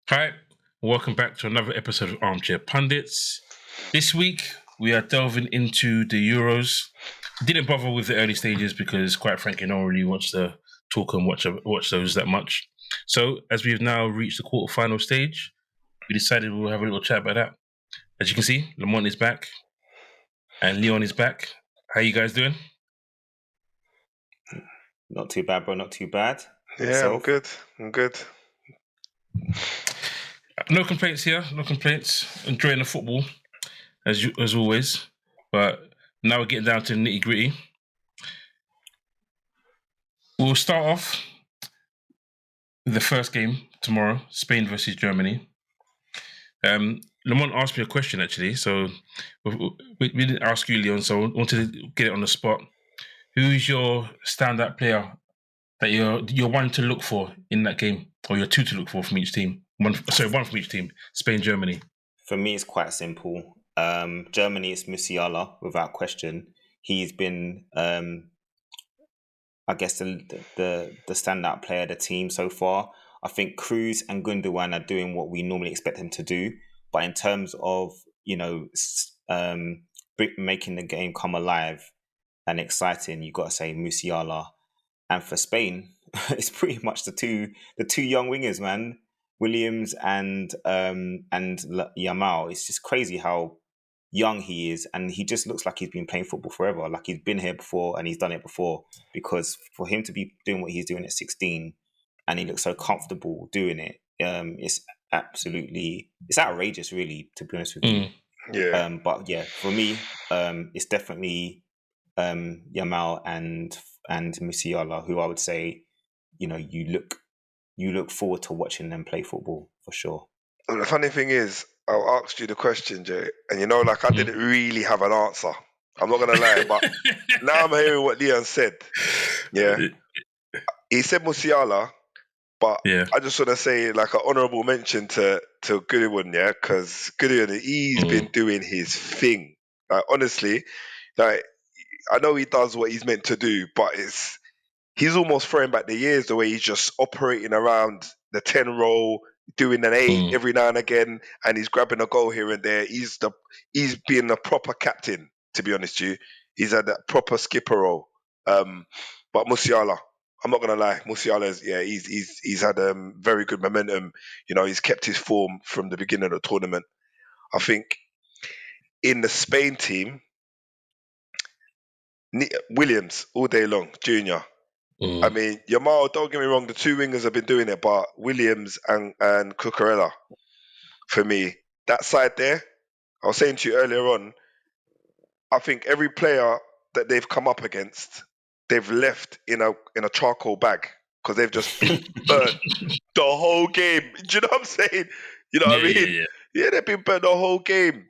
Hi, welcome back to another episode of Armchair Pundits. This week we are delving into the Euros. Didn't bother with the early stages because, quite frankly, no one really wants to talk and watch those that much. So, as we've now reached the quarterfinal stage, we decided we'll have a little chat about that. As you can see, Lamont is back and Leon is back. How you guys doing? Not too bad, bro. Not too bad. Yeah, Yourself? I'm good. No complaints here. No complaints. Enjoying the football as always. But now we're getting down to the nitty gritty. We'll start off with the first game tomorrow, Spain versus Germany. Lamont asked me a question actually, so we didn't ask you, Leon. So I wanted to get it on the spot. Who's your standout player that you're one to look for in that game, or you're two to look for from each team? One from each team. Spain, Germany. For me, it's quite simple. Germany, it's Musiala, without question. He's been, I guess, the standout player of the team so far. I think Cruz and Gundogan are doing what we normally expect them to do. But in terms of, making the game come alive and exciting, you've got to say Musiala. And for Spain, it's pretty much the two young wingers, man. Williams and Yamal. It's just crazy how young he is, and he just looks like he's been playing football forever. Like he's been here before and he's done it before. Because for him to be doing what he's doing at 16, and he looks so comfortable doing it, it's outrageous, really, to be honest with you. Yeah. But yeah, for me, it's definitely Yamal and Musiala, who I would say, you look forward to watching them play football for sure. And the funny thing is, I asked you the question, Jay, and I didn't really have an answer. I'm not gonna lie, but now I'm hearing what Leon said. Yeah, he said Musiala, but Yeah. I just want to say like an honourable mention to Goodwin, yeah, because Goodwin, he's been doing his thing. Like honestly, like I know he does what he's meant to do, but he's almost throwing back the years the way he's just operating around the 10 role, doing an 8 every now and again, and he's grabbing a goal here and there. He's being a proper captain, to be honest with you. He's had that proper skipper role. But Musiala, I'm not gonna lie, Musiala's he's had very good momentum. He's kept his form from the beginning of the tournament. I think in the Spain team, Williams all day long, Junior. I mean, Yamal, don't get me wrong, the two wingers have been doing it, but Williams and Cucurella, for me, that side there, I was saying to you earlier on, I think every player that they've come up against, they've left in a charcoal bag because they've just been burnt the whole game. Do you know what I'm saying? You know what I mean? Yeah, they've been burnt the whole game.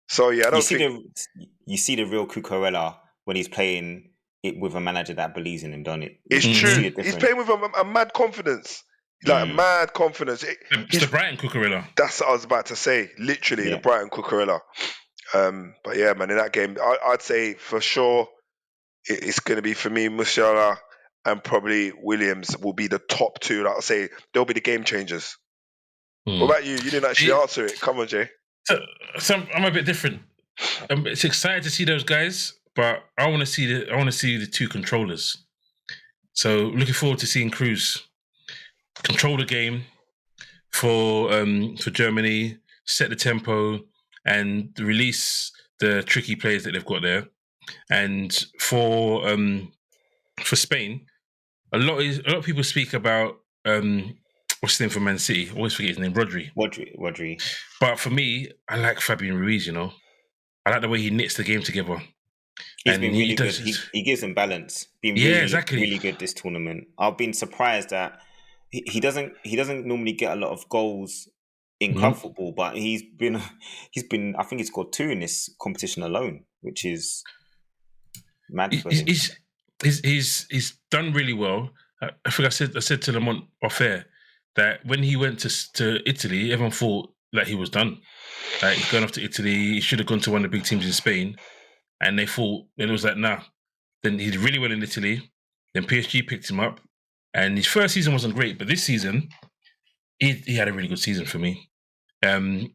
So yeah, I don't think you see the real Cucurella when he's playing it with a manager that believes in him, don't it? It's true. He's playing with a mad confidence. Like mad confidence. It's the Brighton Cucurella. That's what I was about to say. Literally, the Brighton Cucurella. But yeah, man, in that game, I'd say for sure it's going to be for me, Musiala and probably Williams will be the top two. Like I say, they'll be the game changers. What about you? You didn't actually answer it. Come on, Jay. So I'm a bit different. It's exciting to see those guys, but I want to see the two controllers. So looking forward to seeing Cruz control the game for Germany, set the tempo, and release the tricky players that they've got there. And for Spain, a lot of people speak about what's his name for Man City? I always forget his name, Rodri. But for me, I like Fabian Ruiz. I like the way he knits the game together. He's been really good. He gives them balance. Been really good this tournament. I've been surprised that he doesn't normally get a lot of goals in club football, but he's been. I think he's scored 2 in this competition alone, which is mad for him. He's done really well. I think I said to Lamont off air that when he went to Italy, everyone thought that he was done. He's going off to Italy. He should have gone to one of the big teams in Spain. And they thought, it was like, nah. Then he did really well in Italy. Then PSG picked him up. And his first season wasn't great. But this season, he had a really good season for me. And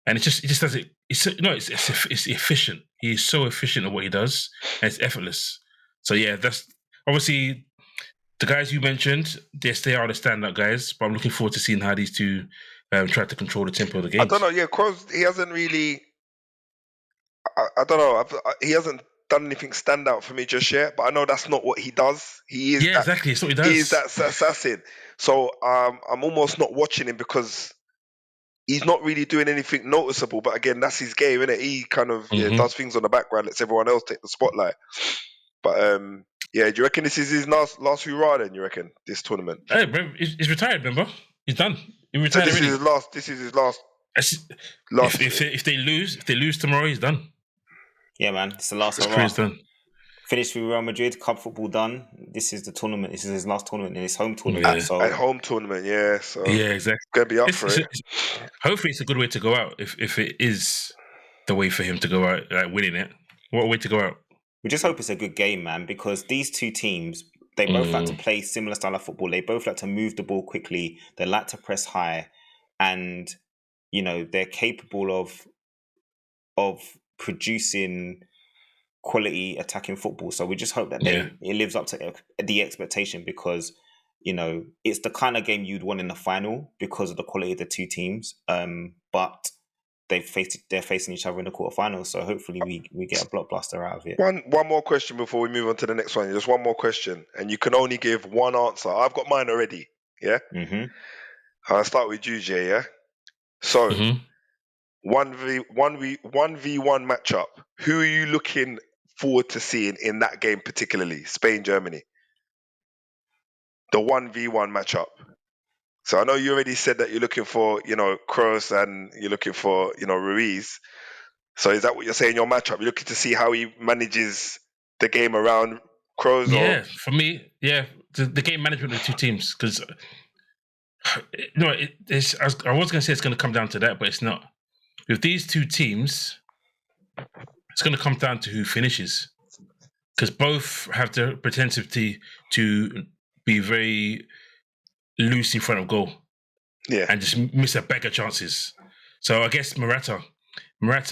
it just does it. It's efficient. He's so efficient at what he does, and it's effortless. So yeah, that's obviously the guys you mentioned. Yes, they are the standout guys. But I'm looking forward to seeing how these two try to control the tempo of the I games. don't know. Yeah, Kroos, he hasn't really. I don't know. He hasn't done anything standout for me just yet. But I know that's not what he does. He is Yeah, exactly. It's what he does. He is that assassin. So I'm almost not watching him because he's not really doing anything noticeable. But again, that's his game, isn't it? He kind of does things on the background, lets everyone else take the spotlight. But yeah, do you reckon this is his last hurrah? Then you reckon this tournament? Hey, bro, he's retired. Remember, he's done. He So retired this already. is his last. This is his last. If they lose tomorrow, he's done. Yeah, man, it's the last His career's done. Finished with Real Madrid, club football done. This is the tournament. This is his last tournament in his home tournament. Yeah. So At home tournament, yeah. So yeah, exactly. Gonna be up for it. Hopefully, it's a good way to go out. If it is the way for him to go out, like winning it, what a way to go out. We just hope it's a good game, man, because these two teams, they both like to play similar style of football. They both like to move the ball quickly. They like to press high, and they're capable of producing quality attacking football. So we just hope that it lives up to the expectation, because it's the kind of game you'd want in the final because of the quality of the two teams. But they're facing each other in the quarterfinals, so hopefully we get a blockbuster out of it. One more question before we move on to the next one. Just one more question, and you can only give one answer. I've got mine already. Yeah. I'll start with you, Jay. Yeah. So 1v1 matchup. Who are you looking forward to seeing in that game, particularly Spain Germany? The 1v1 matchup. So I know you already said that you're looking for, Kroos, and you're looking for, Ruiz. So is that what you're saying, your matchup? You're looking to see how he manages the game around Kroos? Yeah, for me, yeah, the game management of the two teams. Because, I was going to say it's going to come down to that, but it's not. With these two teams, it's going to come down to who finishes. Because both have the propensity to be very loose in front of goal. Yeah. And just miss a bag of chances. So I guess Morata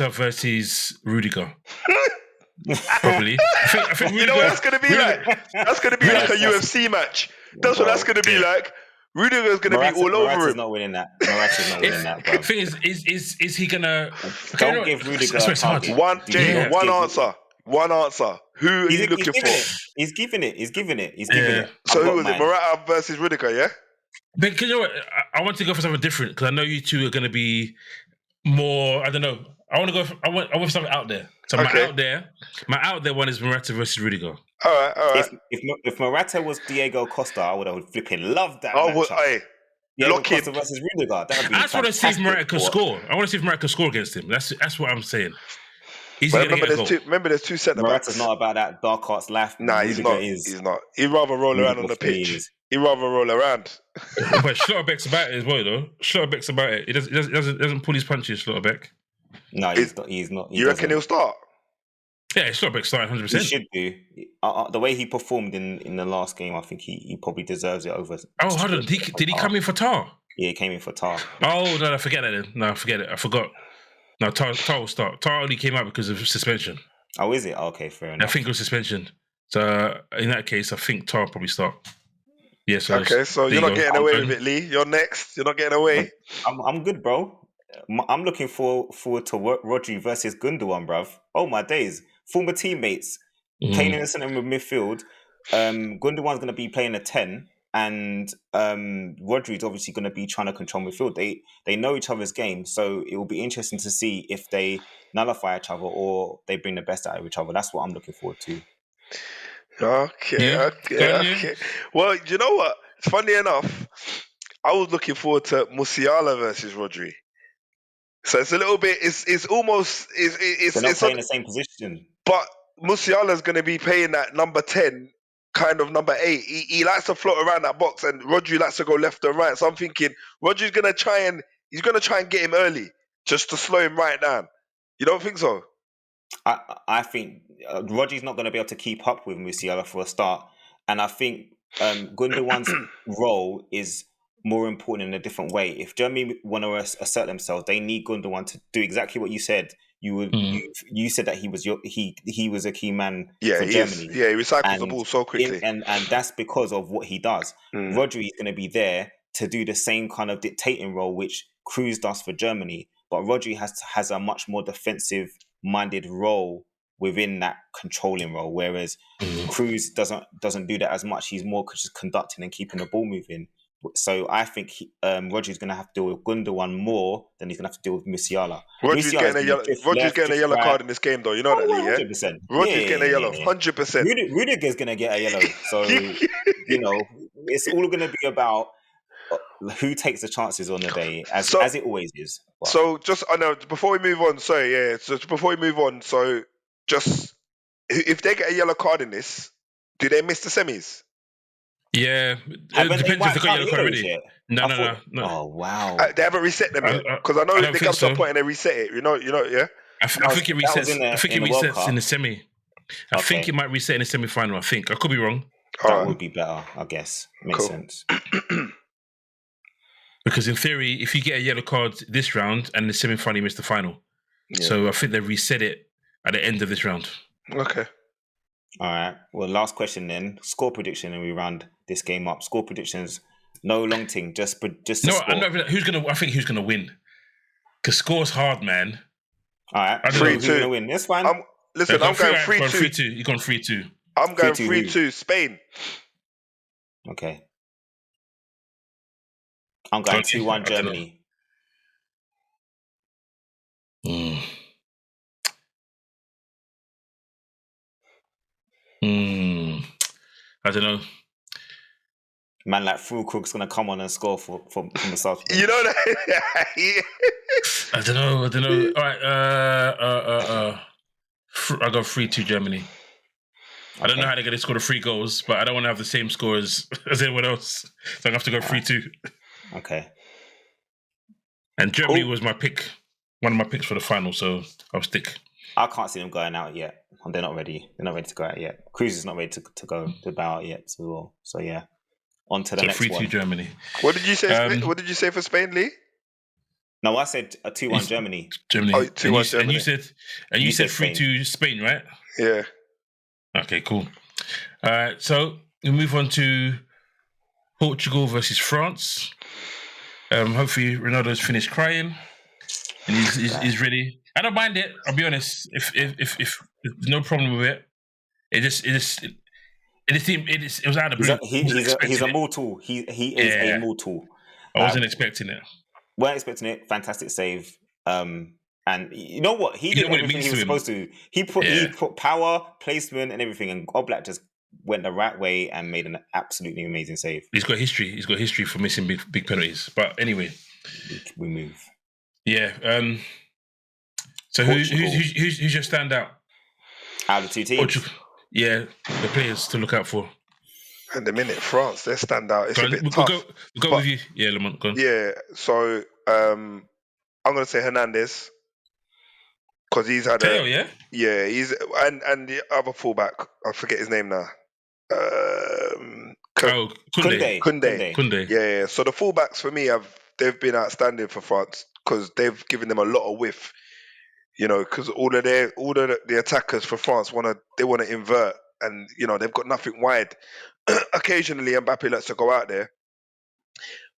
versus Rudiger. Probably. I think you know what that's going to be like? That's going to be like a UFC match. That's what that's going to be like. Rudiger's going to be all over Morata's him. not winning that. Morata's not winning that, bro. The thing is he going to... Don't give Rudiger a target. One answer. Who are you looking for? He's giving it. So who was it? Morata versus Rudiger, yeah? But you know what? I want to go for something different, because I know you two are going to be more... I don't know. I want for something out there. So my out there one is Morata versus Rudiger. All right. If Morata was Diego Costa, I would have flipping loved that matchup. Diego Costa versus Rudiger. I just want to see if Morata can score. I want to see if Morata can score against him. That's what I'm saying. Remember, there's two centre backs. Morata's not about that dark arts life. Nah, he's not. He's not. He'd rather roll around on the pitch. He'd rather roll around. But Schlotterbeck's about it as well, though. Schlotterbeck's about it. He doesn't pull his punches, Schlotterbeck. No, he's not. You reckon he'll start? Yeah, Schlotterbeck's starting 100%. He should do. The way he performed in the last game, I think he probably deserves it over. Oh, hold on. Did he come in for Tar? Yeah, he came in for Tar. Oh, no, forget that then. No, forget it. I forgot. No, Tar will start. Tar only came out because of suspension. Oh, is it? Okay, fair enough. I think it was suspension. So, in that case, I think Tar will probably start. Yeah, so you're not getting away with it, Lee. You're next. You're not getting away. I'm good, bro. I'm looking forward to Rodri versus Gundogan, bruv. Oh, my days. Former teammates playing in the centre midfield. Gundogan's going to be playing a 10, and Rodri's obviously going to be trying to control midfield. They know each other's game, so it will be interesting to see if they nullify each other or they bring the best out of each other. That's what I'm looking forward to. Okay. Well, you know what? Funny enough, I was looking forward to Musiala versus Rodri. So it's a little bit. It's almost. They're not playing the same position. But Musiala's going to be playing that number 10, kind of number 8. He likes to float around that box, and Rodri likes to go left and right. So I'm thinking Rodri's going to try and get him early, just to slow him right down. You don't think so? I think Rodri's not going to be able to keep up with Musiala for a start, and I think Gundogan's role is more important in a different way. If Germany want to assert themselves, they need Gundogan to do exactly what you said. You said that he was a key man Yeah, for he is. Germany, Yeah, he recycles the and ball so quickly. and that's because of what he does. Rodri is going to be there to do the same kind of dictating role which Cruz does for Germany, but Rodri has a much more defensive minded role within that controlling role, whereas Cruz doesn't do that as much. He's more just conducting and keeping the ball moving. So I think Rodri's going to have to deal with Gundogan more than he's going to have to deal with Musiala. Rodri's Musiala's getting a going to yellow. drift Rodri's left, getting a drift yellow right. card in this game, though. You know that, Lee. Yeah. 100%. Rodri's getting a yellow, 100%. Rudiger's going to get a yellow. So it's all going to be about who takes the chances on the day, as it always is. But. So just I know before we move on. Sorry, yeah. So before we move on, so just if they get a yellow card in this, do they miss the semis? Yeah, Haven't it depends if they got yellow card already. Yet? No. Oh wow! They haven't reset them yet, because I know I if don't they think come to a so. point and they reset it, you know, yeah. I think it resets. I think it resets in the semi. I think it might reset in the semi-final. I think I could be wrong. That would be better, I guess. Makes sense. Because in theory, if you get a yellow card this round and in the semi-final, you miss the final. Yeah. So I think they reset it at the end of this round. Okay. All right. Well, last question then. Score prediction, and we round this game up. Score predictions. No long thing. Just no. Score. I'm not. I think who's gonna win? Because score's hard, man. All right. 3-2. Who's gonna win? That's fine. I'm going 3-2. You're going 3-2. I'm going 3-2. Spain. Okay. I'm going 2-1 Germany. I don't know. Man, like Fulkrug's gonna come on and score from the South. You know that? I don't know. All right. I go 3-2 Germany. Okay. I don't know how they're going to score the 3 goals, but I don't want to have the same score as anyone else. So I have to go 3-2. Okay. And Germany was my pick, one of my picks for the final, so I'll stick. I can't see them going out yet. They're not ready. They're not ready to go out yet. Cruz is not ready to bow out yet as well. So yeah, on to the next 3-2 one. 3-2 Germany. What did you say? What did you say for Spain, Lee? No, I said a 2-1 Germany. Germany. Oh, 2-1 Germany. And you said 3-2 Spain, right? Yeah. Okay, cool. All right, so we move on to Portugal versus France. Hopefully Ronaldo's finished crying and he's ready. I don't mind it. I'll be honest. If there's no problem with it, it was out of the blue. He's a mortal. He is a mortal. I wasn't expecting it. Weren't expecting it. Fantastic save. And you know what? He did everything he was supposed to. He put power, placement, and everything, and Oblak just went the right way and made an absolutely amazing save. He's got history. He's got history for missing big penalties. But anyway, we move. Yeah. So who's your standout out of the 2 teams? Portugal. Yeah, the players to look out for. And the minute France, their standout. It's a bit tough. We'll go with you. Yeah, Lamont, go on. Yeah. So I'm gonna say Hernandez. Because he's had he's and the other fullback, I forget his name now. Koundé. Yeah. So the fullbacks for me they've been outstanding for France because they've given them a lot of width. You know, because all of the attackers for France want to invert, and you know they've got nothing wide. Occasionally, Mbappe lets her go out there,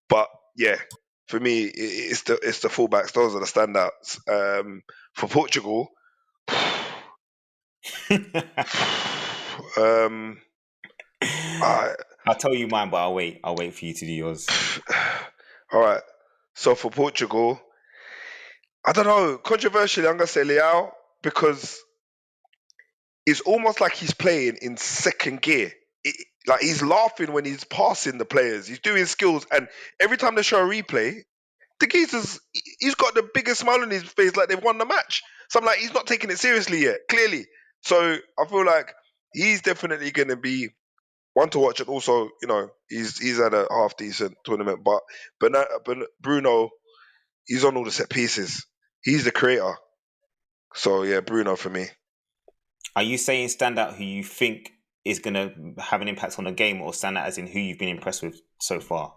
but yeah. For me, it's the fullbacks. Those are the standouts. For Portugal, I'll tell you mine, but I'll wait. I'll wait for you to do yours. All right. So for Portugal, I don't know. Controversially, I'm gonna say Leao because it's almost like he's playing in second gear. Like he's laughing when he's passing the players. He's doing skills, and every time they show a replay, the he's got the biggest smile on his face, like they've won the match. So I'm like, he's not taking it seriously yet, clearly. So I feel like he's definitely going to be one to watch, and also, you know, he's had a half decent tournament. But Bruno, he's on all the set pieces. He's the creator. So yeah, Bruno for me. Are you saying standout who you think is going to have an impact on the game, or standout as in who you've been impressed with so far?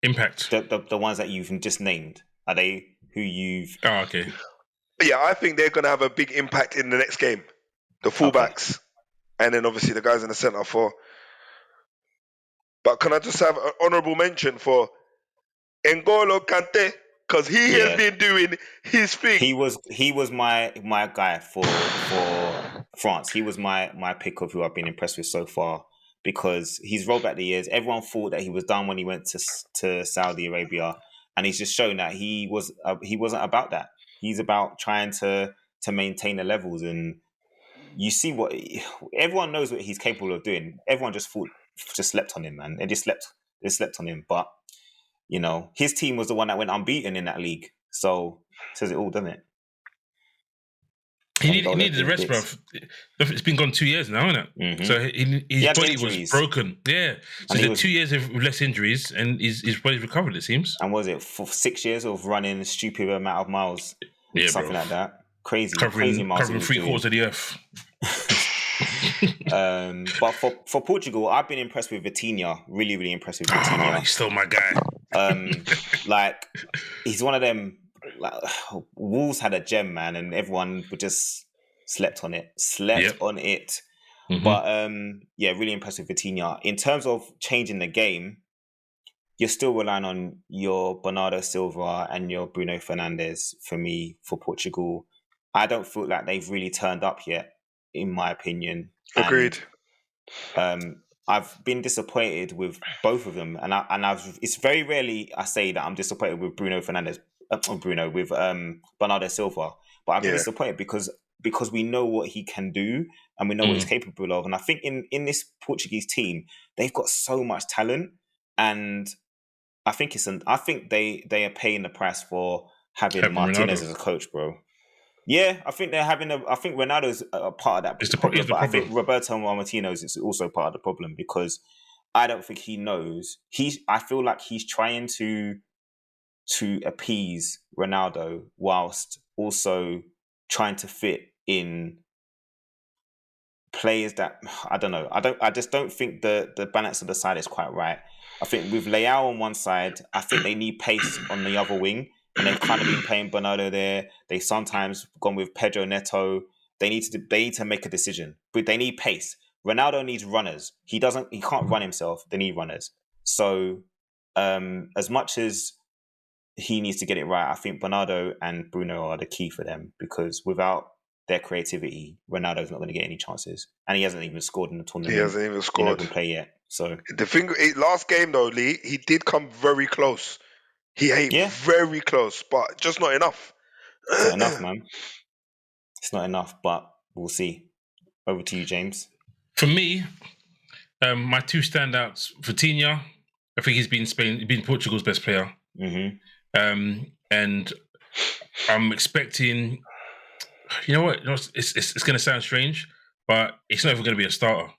Impact. The ones that you've just named, are they who you've? Oh, okay. Yeah, I think they're going to have a big impact in the next game. The fullbacks, and then obviously the guys in the centre for. But can I just have an honourable mention for N'Golo Kante? Because he has been doing his thing. He was my guy for France. He was my pick of who I've been impressed with so far, because he's rolled back the years. Everyone thought that he was done when he went to Saudi Arabia, and he's just shown that he wasn't about that. He's about trying to maintain the levels, and you see what everyone knows what he's capable of doing. Everyone just slept on him, man. They slept on him, but you know, his team was the one that went unbeaten in that league. So says it all, doesn't it? He needed the rest, bro. It's been gone 2 years now, isn't it? Mm-hmm. So his body was broken. Yeah. So there's 2 years of less injuries, and his body's recovered, it seems. And was it for 6 years of running a stupid amount of miles? Yeah, something like that. Crazy miles. Covering 3/4 of the earth. But for Portugal, I've been impressed with Vitinha. Really, really impressed with Vitinha. Oh, he's still my guy. Like, he's one of them. Like, Wolves had a gem, man, and everyone would just slept on it. Mm-hmm. But yeah, really impressive Vitinha. In terms of changing the game, you're still relying on your Bernardo Silva and your Bruno Fernandes for me, for Portugal. I don't feel like they've really turned up yet, in my opinion. Agreed. And, I've been disappointed with both of them, and it's very rarely I say that I'm disappointed with Bruno Fernandes, with Bernardo Silva, but I've been disappointed because we know what he can do and we know what he's capable of, and I think in this Portuguese team they've got so much talent, and I think they are paying the price for having Martinez as a coach, bro. Yeah, I think I think Ronaldo's a part of that problem, but I think Roberto Martinez is also part of the problem, because I don't think he knows. I feel like he's trying to appease Ronaldo whilst also trying to fit in players that I don't know. I just don't think the balance of the side is quite right. I think with Leao on one side, I think they need pace on the other wing. And they've kind of been playing Bernardo there. They sometimes gone with Pedro Neto. They need to make a decision, but they need pace. Ronaldo needs runners. He can't run himself. They need runners. So, as much as he needs to get it right, I think Bernardo and Bruno are the key for them, because without their creativity, Ronaldo's not going to get any chances, and he hasn't even scored in the tournament. He hasn't even scored. He hasn't played yet. So the thing, last game though, Lee, he did come very close. He ate very close, but just not enough. It's not enough, man. It's not enough, but we'll see. Over to you, James. For me, my two standouts, Vitinha. I think he's been Portugal's best player. Mm-hmm. And I'm expecting. You know what? It's going to sound strange, but it's not even going to be a starter.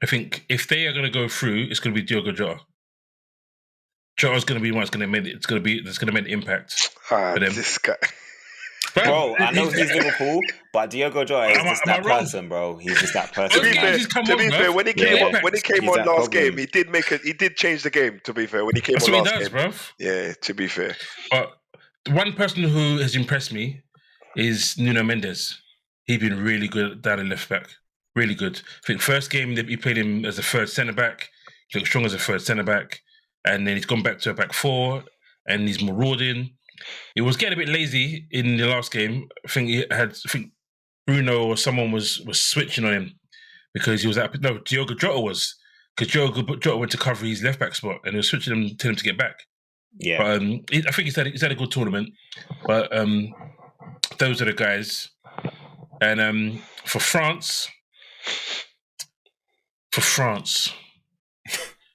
I think if they are going to go through, it's going to be Diogo Jota. Jota's going to be one that's going to make the impact for them. This guy. Bro, I know he's Liverpool, but Diogo Jota is just that person, bro. He's just that person. To be fair, when he came on last game, he did change the game. To be fair, when he came on last game, bro. Yeah, to be fair. But one person who has impressed me is Nuno Mendes. He's been really good down in left back. Really good. I think first game he played him as a third centre back. He looked strong as a third centre back. And then he's gone back to a back four, and he's marauding. He was getting a bit lazy in the last game. I think Bruno or someone was switching on him because he was Diogo Jota was, because Diogo Jota went to cover his left back spot, and he was switching him to get back. Yeah, but I think he's had a good tournament. But those are the guys. And for France.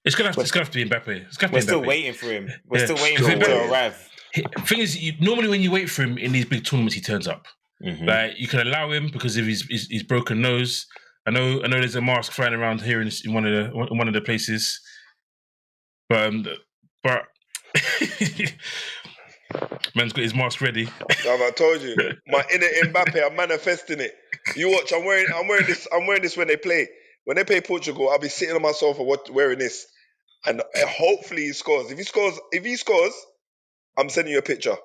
It's gonna have to be Mbappe. We're still waiting for him. We're still waiting for him to arrive. The thing is, normally when you wait for him in these big tournaments, he turns up. Mm-hmm. Like, you can allow him because of his broken nose. I know. There's a mask flying around here in one of the places, but man's got his mask ready. I told you, my inner Mbappe. I'm manifesting it. You watch. I'm wearing this when they play. When they play Portugal, I'll be sitting on my sofa wearing this. and hopefully he scores. If he scores, I'm sending you a picture.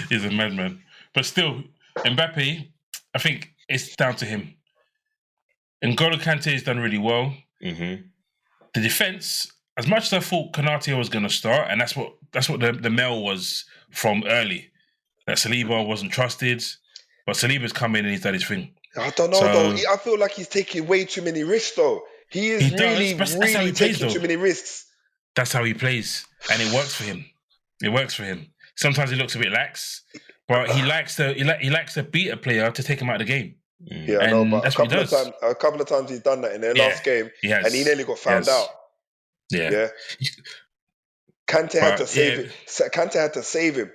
He's a madman. But still, Mbappe, I think it's down to him. N'Golo Kante has done really well. Mm-hmm. The defense, as much as I thought Konaté was going to start, and that's what the mail was from early, that Saliba wasn't trusted, but Saliba's come in and he's done his thing. I don't know, though. I feel like he's taking way too many risks, though. He is really taking too many risks. That's how he plays, and it works for him. It works for him. Sometimes he looks a bit lax, but he likes to beat a player to take him out of the game. Yeah, I know, but a couple of times he's done that in their last game, and he nearly got found out. Yeah. Kante had to save him. Kante had to save him.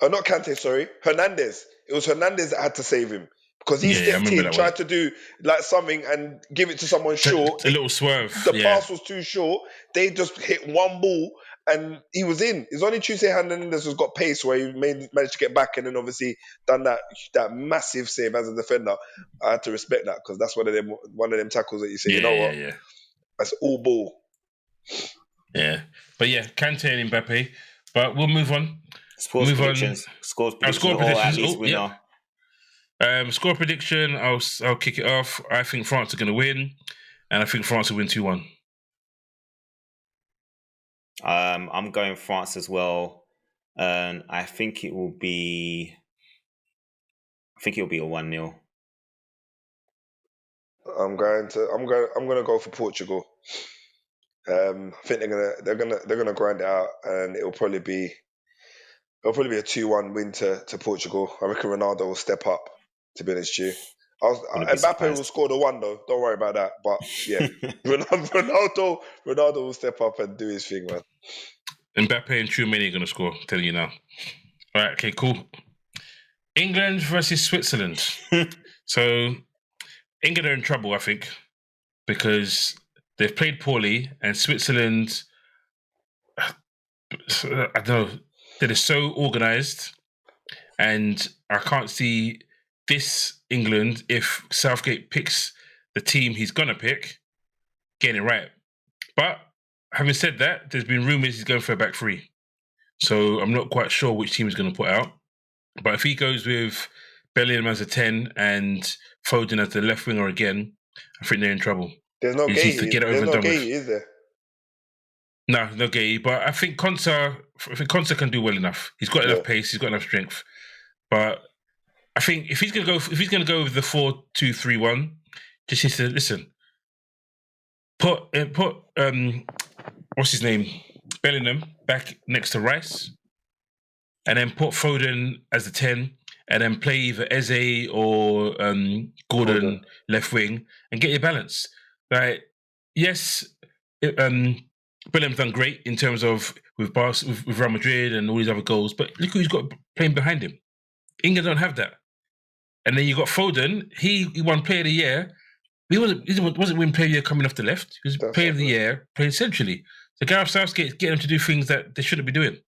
Not Kante, sorry. Hernandez. It was Hernandez that had to save him. Because he stepped in, tried to do like something and give it to someone short. A little swerve. The pass was too short. They just hit one ball and he was in. It's only Tuesday Hernandez has got pace where he managed to get back and then obviously done that massive save as a defender. I had to respect that because that's one of them tackles that you say, you know what? Yeah. That's all ball. Yeah. But yeah, Kante and Mbappe. But we'll move on. Scores predictions. Or at least winner. Score prediction, I'll kick it off. I think France are going to win, and I think France will win 2-1. I'm going France as well, and I think it will be a 1-0. I'm going to go for Portugal. I think they're gonna grind it out, and it'll probably be a 2-1 win to Portugal. I reckon Ronaldo will step up. To be honest with you, Mbappe will score the one though. Don't worry about that. But yeah, Ronaldo will step up and do his thing, man. Mbappe and Tchouaméni are going to score. I'm telling you now. All right, okay, cool. England versus Switzerland. So England are in trouble, I think, because they've played poorly, and Switzerland, I don't know, they're so organised, and I can't see this England, if Southgate picks the team he's going to pick, getting it right. But having said that, there's been rumours he's going for a back three. So I'm not quite sure which team he's going to put out. But if he goes with Bellingham as a 10 and Foden as the left winger again, I think they're in trouble. There's no Gay, is there? No Gay. But I think Konsa can do well enough. He's got enough pace. He's got enough strength. But I think if he's going to go with the 4-2-3-1, just he said, listen, put what's his name, Bellingham back next to Rice, and then put Foden as the 10, and then play either Eze or Gordon left wing, and get your balance. Like, yes, Bellingham's done great in terms of with Real Madrid and all these other goals, but look who he's got playing behind him. England don't have that. And then you got Foden. He won Player of the Year. He wasn't winning Player of the Year coming off the left. He was Player of the Year playing centrally. So Gareth Southgate's getting him to do things that they shouldn't be doing,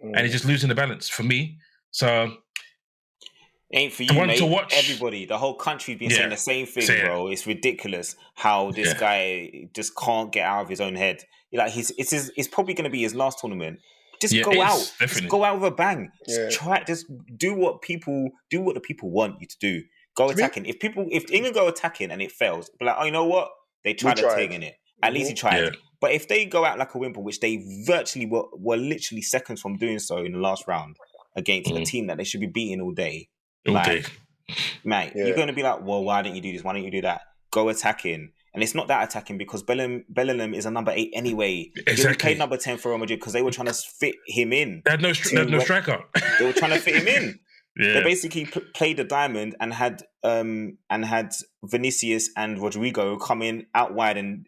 and he's just losing the balance for me. So ain't for you, mate. To watch, everybody, the whole country's been saying the same thing, bro. It's ridiculous how this guy just can't get out of his own head. Like it's probably going to be his last tournament. Just go out. Definitely. Just go out with a bang. Just do what the people want you to do. Go attacking. If England go attacking and it fails, be like, oh, you know what? They tried attacking it. At least he tried. Yeah. But if they go out like a whimper, which they virtually were literally seconds from doing so in the last round against a team that they should be beating all day. Mate, you're going to be like, well, why don't you do this? Why don't you do that? Go attacking. And it's not that attacking because Bellingham is a number 8 anyway. Exactly. He played number 10 for Real Madrid because they were trying to fit him in. They had no striker. They were trying to fit him in. Yeah. They basically played a diamond and had Vinicius and Rodrigo come in out wide and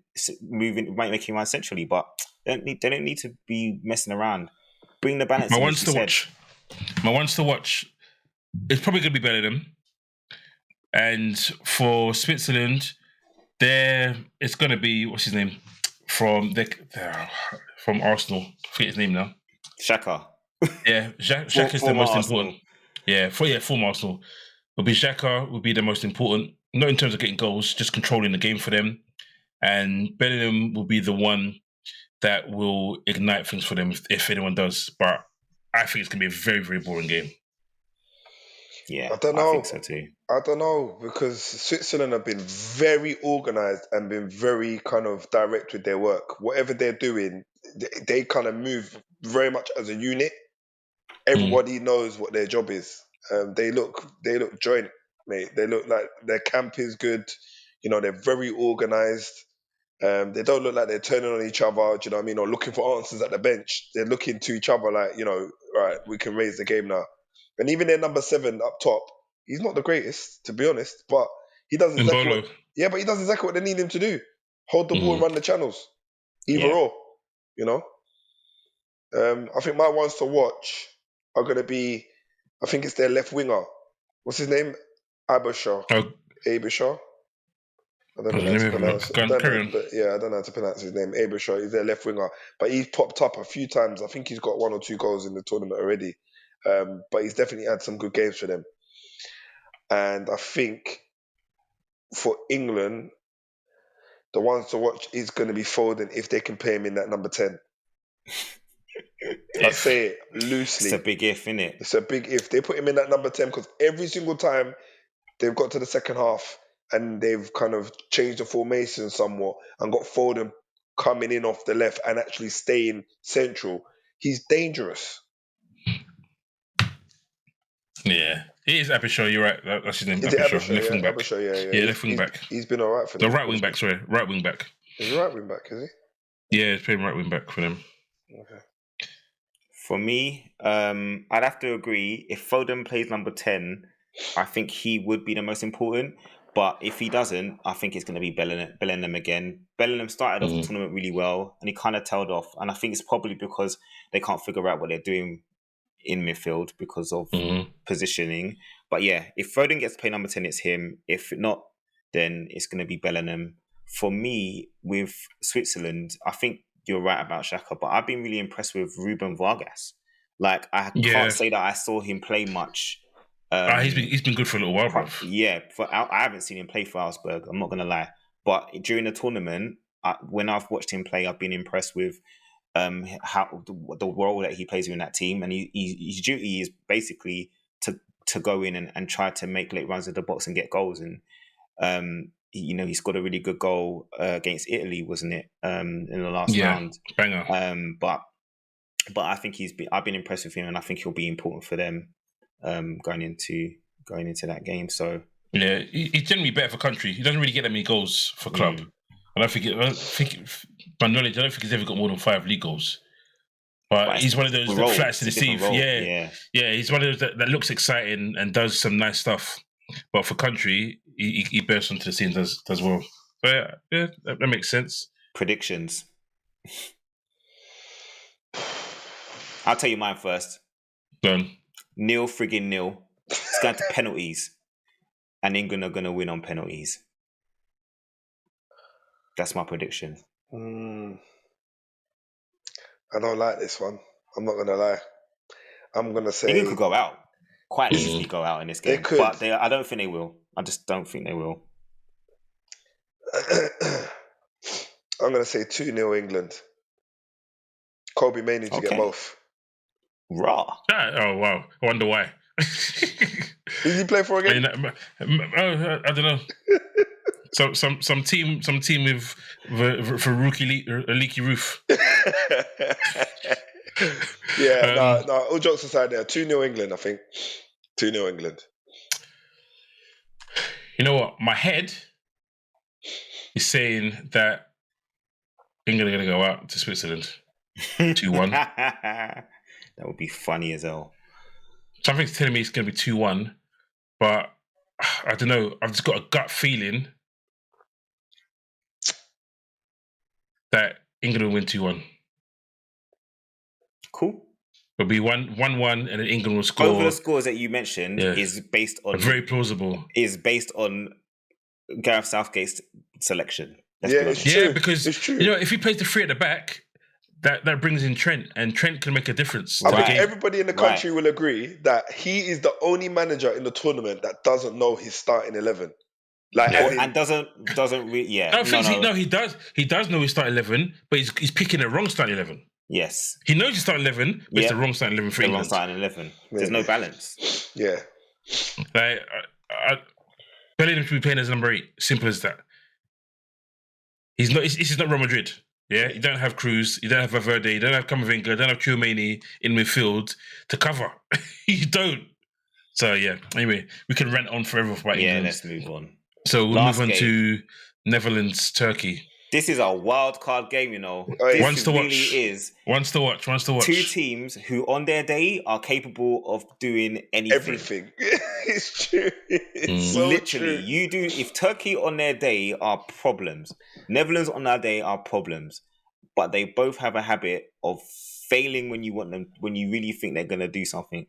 making run centrally. But they don't need to be messing around. Bring the balance. My ones to watch. It's probably going to be Bellingham. And for Switzerland, it's going to be, what's his name? From Arsenal. I forget his name now. Xhaka. Yeah, Xhaka is the most important. Yeah, from Arsenal. Xhaka will be the most important, not in terms of getting goals, just controlling the game for them. and Bellingham will be the one that will ignite things for them if anyone does. But I think it's going to be a very, very boring game. Yeah, I don't I know. think so too. I don't know, because Switzerland have been very organised and been very kind of direct with their work. Whatever they're doing, they kind of move very much as a unit. Everybody knows what their job is. They look joint, mate. They look like their camp is good. You know, they're very organised. They don't look like they're turning on each other, do you know what I mean, or looking for answers at the bench. They're looking to each other like, you know, right, we can raise the game now. And even their number 7 up top, he's not the greatest, to be honest, but he does exactly Mbolo. but he does exactly what they need him to do. Hold the ball and run the channels. Either Yeah. or, you know. I think my ones to watch are going to be, I think it's their left winger. What's his name? Abishaw. Oh, Abishaw. I don't know how let to me have a pronounce. look. Go on, carry on. I don't know how to pronounce his name. Abishaw. He's their left winger, but he's popped up a few times. I think he's got 1 or 2 goals in the tournament already. But he's definitely had some good games for them. And I think for England, the ones to watch is going to be Foden if they can play him in that number 10. I say it loosely. It's a big if, innit? It's a big if. They put him in that number 10 because every single time they've got to the second half and they've kind of changed the formation somewhat and got Foden coming in off the left and actually staying central, he's dangerous. Yeah, it is Abishaw. You're right. That's his name. Is it Abishaw. Left Abishaw? wing back. Abishaw, Yeah, left wing back. He's been all right for them. The right wing back. Sorry, right wing back. He's a right wing back, is Yeah, he's playing right wing back for them. he? Okay. For me, I'd have to agree. If Foden plays number 10, I think he would be the most important. But if he doesn't, I think it's going to be Bellingham again. Bellingham started off the tournament really well, and he kind of tailed off. And I think it's probably because they can't figure out what they're doing in midfield because of positioning. But yeah, if Foden gets to play number 10, it's him. If not, then it's going to be Bellingham. For me, with Switzerland, I think you're right about Xhaka, but I've been really impressed with Ruben Vargas. Like, I can't say that I saw him play much. He's been good for a little while, bro. Yeah, I haven't seen him play for Augsburg. I'm not gonna lie, but during the tournament, when I've watched him play, I've been impressed with how the role that he plays in that team, and his duty is basically to go in and try to make late runs of the box and get goals. And he scored a really good goal against Italy, wasn't it? In the last round, banger. But I think I've been impressed with him, and I think he'll be important for them. Going into that game, so yeah, he's generally better for country. He doesn't really get that many goals for club. I don't think, by knowledge, I don't think he's ever got more than 5 league goals. But he's one of those that flats to deceive. Yeah, he's one of those that looks exciting and does some nice stuff. But for country, he bursts onto the scene, does well. So yeah, that makes sense. Predictions. I'll tell you mine first. Done. 0-0. It's going to penalties. And England are going to win on penalties. That's my prediction. I don't like this one. I'm not going to lie. I'm going to say... England could go out. Quite easily go out in this game. They could. But I don't think they will. I just don't think they will. I'm going to say 2-0 England. Kobe may need to get both. Raw. Oh, wow. I wonder why. Did he play for a game? I don't know. Some team with for rookie a leaky roof. Yeah, no. All jokes aside, there 2-0 England. I think 2-0 England. You know what? My head is saying that England are going to go out to Switzerland 2-1. That would be funny as hell. Something's telling me it's going to be 2-1, but I don't know. I've just got a gut feeling that England will win 2-1. Cool. It'll be 1-1, and then England will score. Over the scores that you mentioned is based on very plausible. Is based on Gareth Southgate's selection. It's true. Because it's true. If he plays the 3 at the back, that brings in Trent, and Trent can make a difference. I think everybody in the country will agree that he is the only manager in the tournament that doesn't know his starting 11. Like, Yeah. as in, and doesn't really. Yeah, No, he does. He does know his start 11, but he's picking the wrong start 11. Yes, He knows his start 11, but it's yeah, the wrong start 11 for the wrong England. starting 11. There's Yeah. no balance. yeah. Like, Bellingham should be playing as number 8. Simple as that. He's not. This is not Real Madrid. Yeah, you don't have Cruz, you don't have Valverde, you don't have Camavinga, you don't have Tchouaméni in midfield to cover. You don't. So yeah. Anyway, we can rant on forever about England. Let's move on. So we'll Last move on game. to Netherlands, Turkey. This is a wild card game, you know. Oh, yeah. This One's to really watch. is One's to watch. 2 teams who, on their day, are capable of doing anything. Everything. It's true. It's so Literally, true. you do. If Turkey on their day are problems, Netherlands on their day are problems, but they both have a habit of failing when you want them, when you really think they're gonna do something.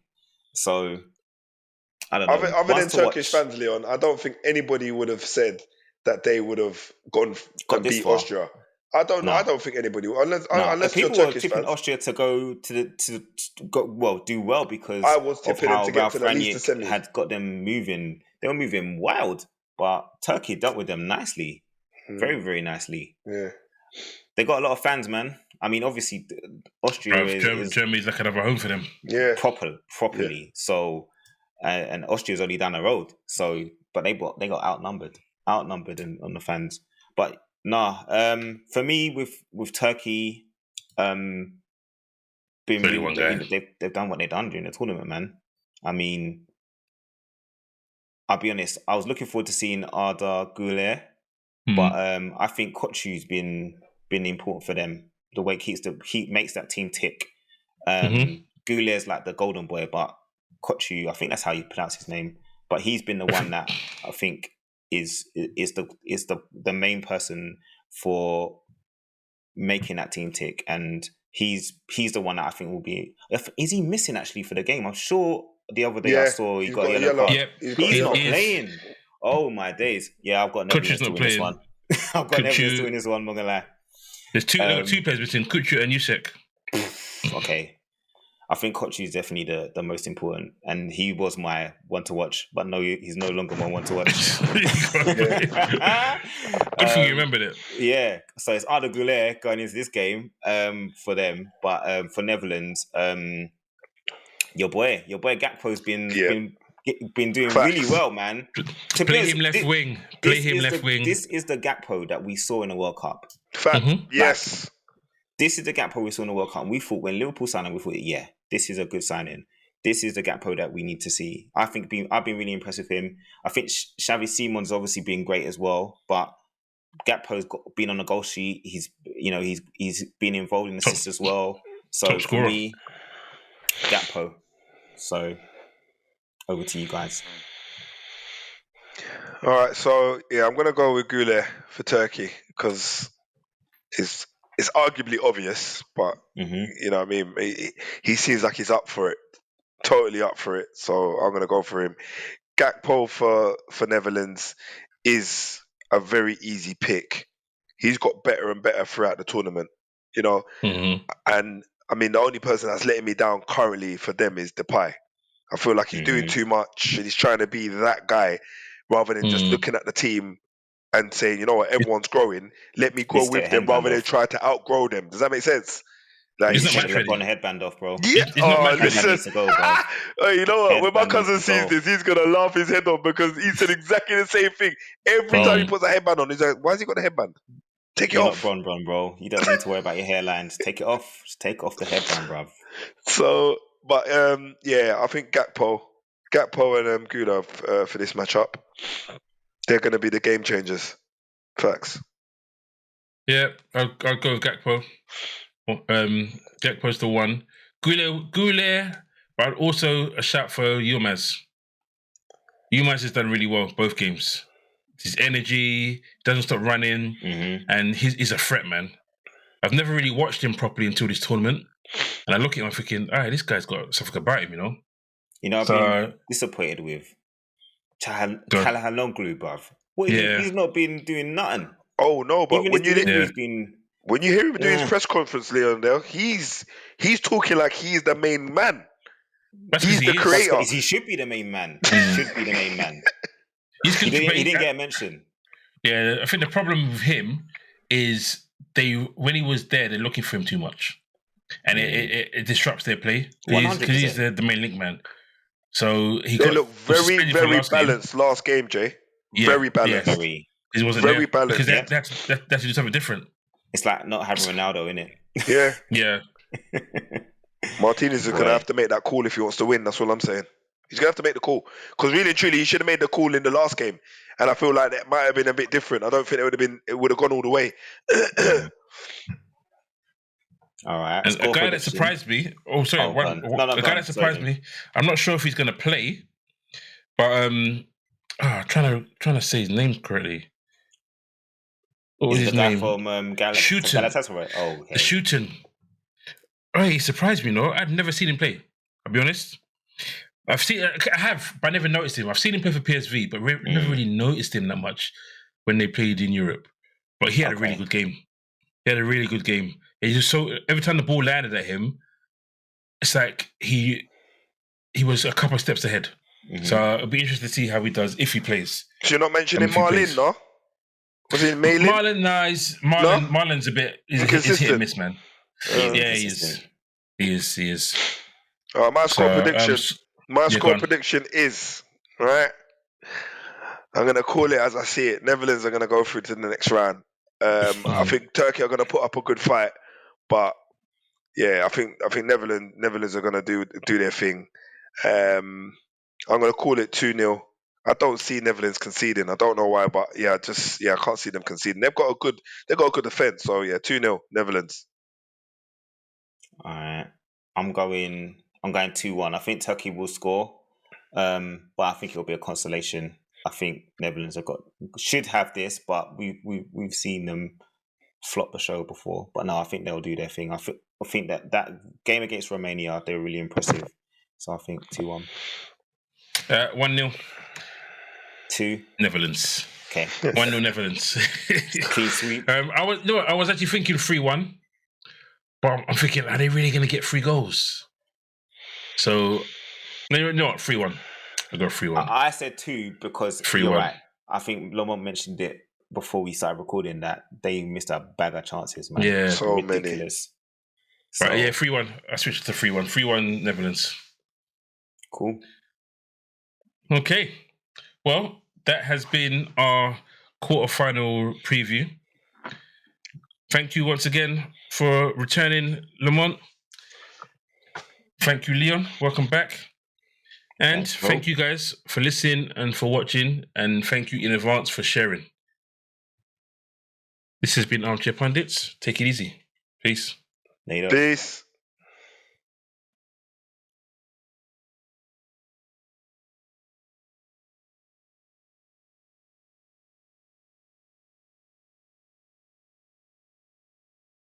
So I don't know. Other Ones than to Turkish watch. fans, Leon, I don't think anybody would have said that they would have gone Got and this beat far. Austria. I don't know. No. I don't think anybody will, unless you're people were Turkish tipping fans. Austria to go to do well because I was of tipping them how to get Ralph to at least the Rangnick semis. had got them moving. They were moving wild, but Turkey dealt with them nicely, very, very nicely. Yeah. They got a lot of fans, man. I mean, obviously, Austria is Germany's like another home for them. Yeah. properly. Yeah. So, and Austria's only down the road. So, but they got outnumbered on the fans. But for me with Turkey, been really, they've done what they've done during the tournament, man. I mean, I'll be honest. I was looking forward to seeing Arda Güler, but I think Kochu's been important for them. The way he makes that team tick. Güler's like the golden boy, but Kochu, I think that's how you pronounce his name. But he's been the one that I think is the main person for making that team tick, and he's the one that I think will be. Is he missing actually for the game? I'm sure the other day I saw he got a yellow card. Yep. He's not playing. Oh my days! Yeah, I've got Netherlands to win this one. I've got Netherlands to win this one. I'm not gonna lie. There's two players between Kuchu and Yusek. Okay. I think Kochu is definitely the most important, and he was my one to watch. But no, he's no longer my one to watch. Good thing you remembered it. Yeah, so it's Arda Güler going into this game for them, but for Netherlands, your boy Gakpo's been doing really well, man. Play him left wing. This is the Gakpo that we saw in the World Cup. Yes. This is the Gakpo we saw in the World Cup. And we thought when Liverpool signed him, we thought, yeah, this is a good signing. This is the Gakpo that we need to see. I've been really impressed with him. I think Xavi Simon's obviously been great as well, but Gakpo's been on the goal sheet. He's been involved in assists as well. So for me, Gakpo. So over to you guys. All right, so yeah, I'm gonna go with Güler for Turkey because it's arguably obvious, but you know what I mean. He seems like he's up for it, totally up for it. So I'm gonna go for him. Gakpo for Netherlands is a very easy pick. He's got better and better throughout the tournament, you know. And I mean, the only person that's letting me down currently for them is Depay. I feel like he's doing too much and he's trying to be that guy rather than just looking at the team and saying, you know what, everyone's growing. Let me grow with them rather than try to outgrow them. Does that make sense? Like, he's not match on the headband off, bro. Yeah. Listen. Go, you know what? When my cousin sees this, he's gonna laugh his head off because he said exactly the same thing. Every time he puts a headband on, he's like, "Why has he got a headband? Take it off." You're not Bron, bro. You don't need to worry about your hairlines. Take it off. Just take off the headband, bruv. So, but yeah, I think Gakpo and Güler for this matchup, they're going to be the game changers. Facts. Yeah, I'll go with Gakpo. Gakpo's the one. Güler, but also a shout for Yilmaz. Yilmaz has done really well both games. His energy, doesn't stop running, and he's a threat, man. I've never really watched him properly until this tournament, and I look at him, I'm thinking, all right, this guy's got something about him, you know? You know, I've been disappointed with Calhanoglu, bruv. He's not been doing nothing. Oh, no, but when you hear him do his press conference, Leon, he's talking like he's the main man. He's the creator. He should be the main man. He should be the main man. He's He contributing. didn't get a mention. Yeah, I think the problem with him is when he was there, they're looking for him too much, and it disrupts their play because he's the main link man. So They look very, suspended for very last game. balanced last game, Jay. Yeah, Very balanced. Because he wasn't Very there. balanced. Because that's to do something different. It's like not having Ronaldo in it. Yeah. Yeah. Martinez is going to have to make that call if he wants to win. That's what I'm saying. He's going to have to make the call. Because really and truly, he should have made the call in the last game. And I feel like that might have been a bit different. I don't think it would have gone all the way. All right. And a guy that surprised me. Oh, sorry. A guy that surprised me. I'm not sure if he's going to play, but trying to say his name correctly. What was his name? From Shooting. Oh, okay. Shooting. Oh, he surprised me. No, I've never seen him play. I'll be honest. I have, but I never noticed him. I've seen him play for PSV, but never really noticed him that much when they played in Europe. But he had a really good game. He had a really good game. He just every time the ball landed at him, it's like he was a couple of steps ahead. Mm-hmm. So it'll be interesting to see how he does if he plays. So you're not mentioning Marlin, no? Was it Malin? Marlin's a bit. He's hit and miss, man. Yeah, he is. He is. My score prediction. My score prediction is right. I'm gonna call it as I see it. Netherlands are gonna go through to the next round. I think Turkey are gonna put up a good fight, but yeah, I think Netherlands are gonna do their thing. I'm gonna call it 2-0. I don't see Netherlands conceding. I don't know why, but I can't see them conceding. They've got a good defense. So 2-0 Netherlands. All right, I'm going 2-1. I think Turkey will score, but I think it'll be a consolation. I think Netherlands should have this, but we've seen them flop the show before. But no, I think they'll do their thing. I think that game against Romania, they were really impressive. So I think 2-1. 1-0. 2 Netherlands. Okay. 1-0 Netherlands. Clean sweep. I was actually thinking 3-1, but I'm thinking, are they really going to get 3 goals? So, no, 3-1. I go 3-1. I said 2 because 3-1. You're right. I think Lamont mentioned it before we started recording that they missed a bag of chances, man. Yeah, so ridiculous. Right, 3-1. I switched to 3-1. 3-1 Netherlands. Cool. Okay. Well, that has been our quarterfinal preview. Thank you once again for returning, Lamont. Thank you, Leon. Welcome back. And thank you guys for listening and for watching. And thank you in advance for sharing. This has been Armchair Pundits. Take it easy. Peace. Later. Peace.